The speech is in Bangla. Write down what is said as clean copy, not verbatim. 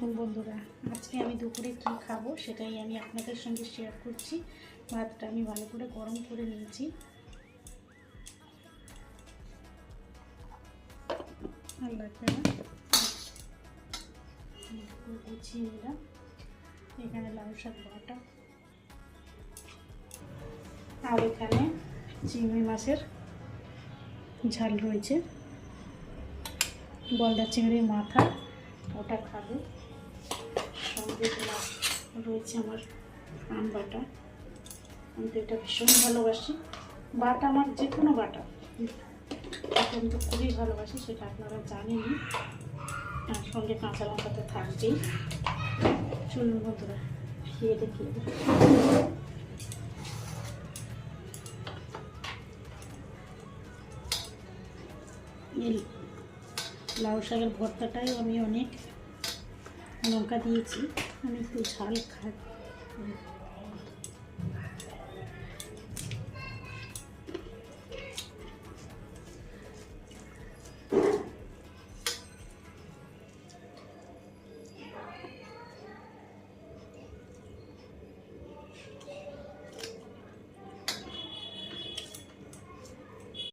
দেখুন বন্ধুরা, আজকে আমি দুপুরে কী খাবো সেটাই আমি আপনাদের সঙ্গে শেয়ার করছি। ভাতটা আমি ভালো করে গরম করে নিয়েছি। গুছিয়ে নিলাম। এখানে লাউ শাক বাটা, আর এখানে চিংড়ি মাছের ঝাল রয়েছে, গলদা চিংড়ির মাথা, ওটা খাবে। সঙ্গে রয়েছে আমার আম বাটা। আমি তো এটা ভীষণ ভালোবাসি। বাটা আমার যে কোনো বাটা আমি তো খুবই ভালোবাসি, সেটা আপনারা জানেনই। আর সঙ্গে কাঁচা লঙ্কা তো থাকবেই। চলুন বন্ধুরা, খেয়ে দেখিয়ে দিই। এই লাউ শাকের ভর্তাটাই আমি অনেক লঙ্কা দিয়েছি, আমি একটু ঝাল খাই।